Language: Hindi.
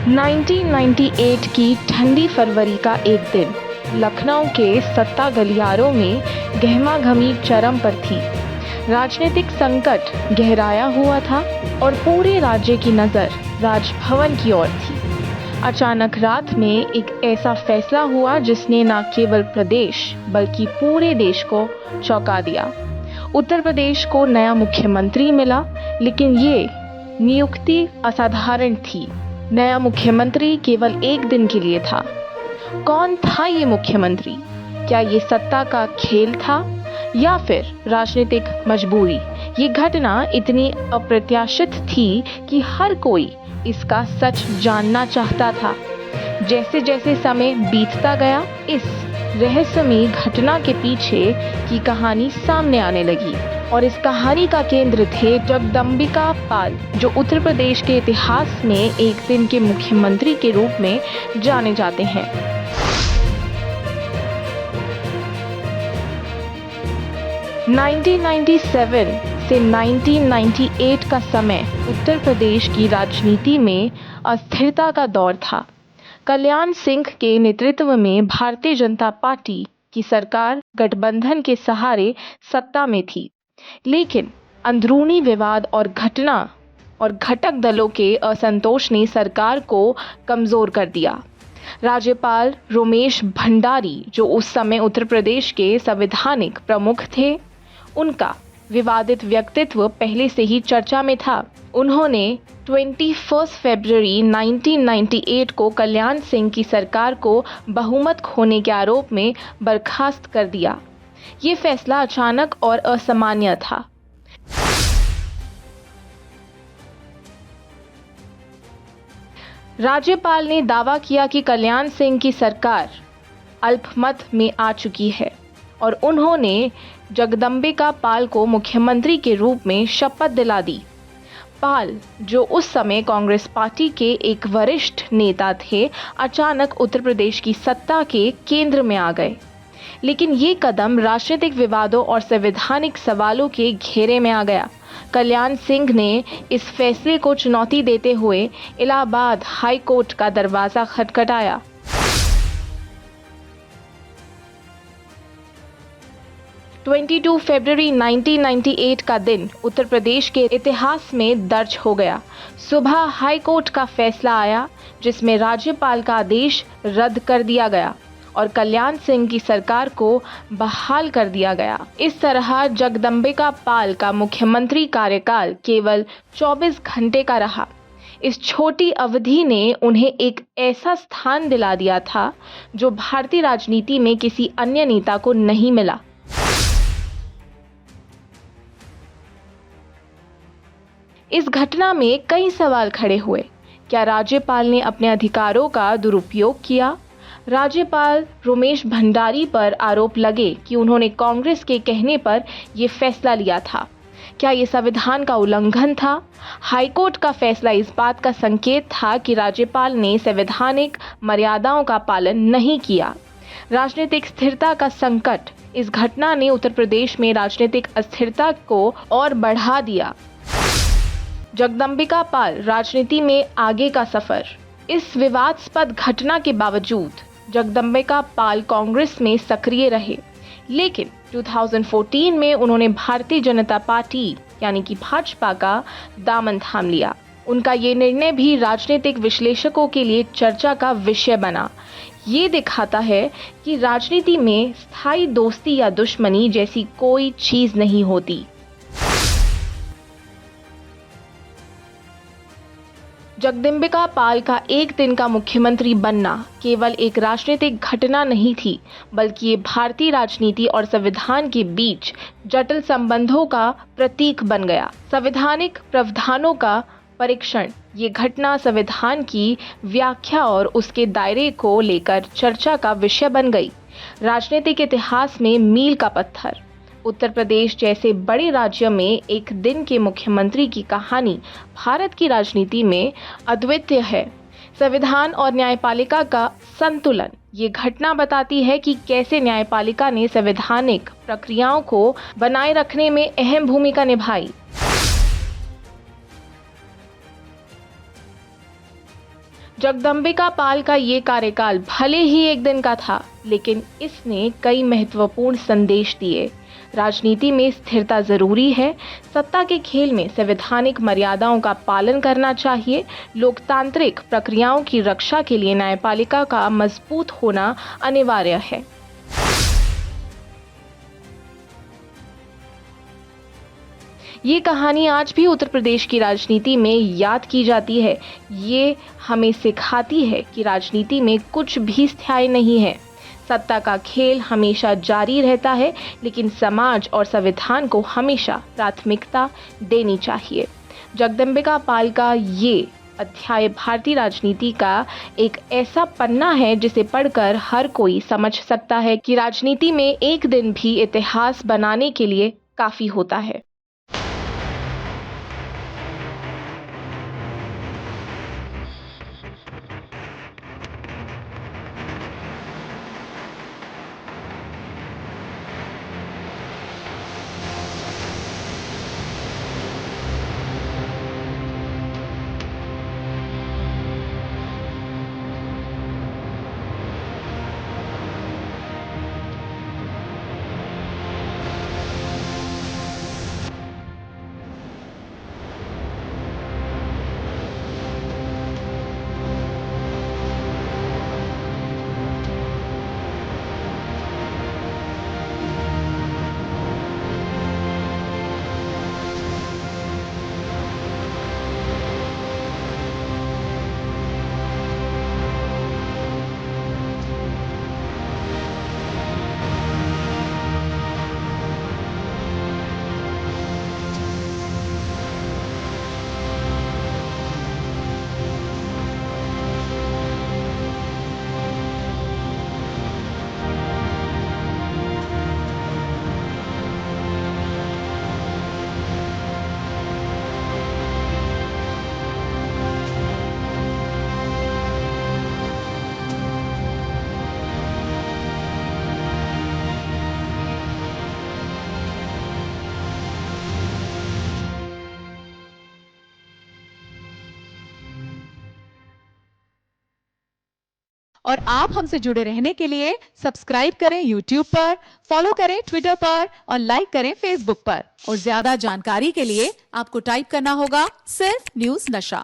1998 की ठंडी फरवरी का एक दिन लखनऊ के सत्ता गलियारों में गहमागहमी चरम पर थी। राजनीतिक संकट गहराया हुआ था और पूरे राज्य की नज़र राजभवन की ओर थी। अचानक रात में एक ऐसा फैसला हुआ जिसने न केवल प्रदेश बल्कि पूरे देश को चौंका दिया। उत्तर प्रदेश को नया मुख्यमंत्री मिला, लेकिन ये नियुक्ति असाधारण थी। नया मुख्यमंत्री केवल एक दिन के लिए था। कौन था ये मुख्यमंत्री? क्या ये सत्ता का खेल था या फिर राजनीतिक मजबूरी? ये घटना इतनी अप्रत्याशित थी कि हर कोई इसका सच जानना चाहता था। जैसे जैसे समय बीतता गया, इस रहस्यमयी घटना के पीछे की कहानी सामने आने लगी और इस कहानी का केंद्र थे जगदंबिका पाल, जो उत्तर प्रदेश के इतिहास में एक दिन के मुख्यमंत्री के रूप में जाने जाते हैं। (1997) से 1998 का समय उत्तर प्रदेश की राजनीति में अस्थिरता का दौर था। कल्याण सिंह के नेतृत्व में भारतीय जनता पार्टी की सरकार गठबंधन के सहारे सत्ता में थी, लेकिन अंदरूनी विवाद और घटक दलों के असंतोष ने सरकार को कमजोर कर दिया। राज्यपाल रोमेश भंडारी, जो उस समय उत्तर प्रदेश के संवैधानिक प्रमुख थे, उनका विवादित व्यक्तित्व पहले से ही चर्चा में था। उन्होंने 21 फरवरी 1998 को कल्याण सिंह की सरकार को बहुमत खोने के आरोप में बर्खास्त कर दिया। ये फैसला अचानक और असामान्य था। राज्यपाल ने दावा किया कि कल्याण सिंह की सरकार अल्पमत में आ चुकी है और उन्होंने जगदंबिका पाल को मुख्यमंत्री के रूप में शपथ दिला दी। पाल, जो उस समय कांग्रेस पार्टी के एक वरिष्ठ नेता थे, अचानक उत्तर प्रदेश की सत्ता के केंद्र में आ गए। लेकिन ये कदम राजनीतिक विवादों और संवैधानिक सवालों के घेरे में आ गया। कल्याण सिंह ने इस फैसले को चुनौती देते हुए इलाहाबाद हाई कोर्ट का दरवाजा खटखटाया। 22 फरवरी 1998 का दिन उत्तर प्रदेश के इतिहास में दर्ज हो गया। सुबह हाई कोर्ट का फैसला आया, जिसमें राज्यपाल का आदेश रद्द कर दिया गया और कल्याण सिंह की सरकार को बहाल कर दिया गया। इस तरह जगदंबिका पाल का मुख्यमंत्री कार्यकाल केवल 24 घंटे का रहा। इस छोटी अवधि ने उन्हें एक ऐसा स्थान दिला दिया था जो भारतीय राजनीति में किसी अन्य नेता को नहीं मिला। इस घटना में कई सवाल खड़े हुए। क्या राज्यपाल ने अपने अधिकारों का दुरुपयोग किया? राज्यपाल रोमेश भंडारी पर आरोप लगे कि उन्होंने कांग्रेस के कहने पर यह फैसला लिया था। क्या यह संविधान का उल्लंघन था? हाईकोर्ट का फैसला इस बात का संकेत था कि राज्यपाल ने संवैधानिक मर्यादाओं का पालन नहीं किया। राजनीतिक स्थिरता का संकट। इस घटना ने उत्तर प्रदेश में राजनीतिक अस्थिरता को और बढ़ा दिया। जगदंबिका पाल राजनीति में आगे का सफर। इस विवादास्पद घटना के बावजूद जगदंबिका पाल कांग्रेस में सक्रिय रहे, लेकिन 2014 में उन्होंने भारतीय जनता पार्टी यानी कि भाजपा का दामन थाम लिया। उनका ये निर्णय भी राजनीतिक विश्लेषकों के लिए चर्चा का विषय बना। ये दिखाता है कि राजनीति में स्थायी दोस्ती या दुश्मनी जैसी कोई चीज नहीं होती। जगदंबिका पाल का एक दिन का मुख्यमंत्री बनना केवल एक राजनीतिक घटना नहीं थी, बल्कि ये भारतीय राजनीति और संविधान के बीच जटिल संबंधों का प्रतीक बन गया। संवैधानिक प्रावधानों का परीक्षण। ये घटना संविधान की व्याख्या और उसके दायरे को लेकर चर्चा का विषय बन गई। राजनीतिक इतिहास में मील का पत्थर। उत्तर प्रदेश जैसे बड़े राज्य में एक दिन के मुख्यमंत्री की कहानी भारत की राजनीति में अद्वितीय है। संविधान और न्यायपालिका का संतुलन। ये घटना बताती है कि कैसे न्यायपालिका ने संवैधानिक प्रक्रियाओं को बनाए रखने में अहम भूमिका निभाई। जगदम्बिका पाल का ये कार्यकाल भले ही एक दिन का था, लेकिन इसने कई महत्वपूर्ण संदेश दिए। राजनीति में स्थिरता जरूरी है, सत्ता के खेल में संवैधानिक मर्यादाओं का पालन करना चाहिए, लोकतांत्रिक प्रक्रियाओं की रक्षा के लिए न्यायपालिका का मजबूत होना अनिवार्य है। ये कहानी आज भी उत्तर प्रदेश की राजनीति में याद की जाती है। ये हमें सिखाती है कि राजनीति में कुछ भी स्थायी नहीं है। सत्ता का खेल हमेशा जारी रहता है, लेकिन समाज और संविधान को हमेशा प्राथमिकता देनी चाहिए। जगदम्बिका पाल का ये अध्याय भारतीय राजनीति का एक ऐसा पन्ना है जिसे पढ़कर हर कोई समझ सकता है कि राजनीति में एक दिन भी इतिहास बनाने के लिए काफी होता है। और आप हमसे जुड़े रहने के लिए सब्सक्राइब करें YouTube पर, फॉलो करें ट्विटर पर और लाइक करें Facebook पर। और ज्यादा जानकारी के लिए आपको टाइप करना होगा सिर्फ न्यूज़ नशा।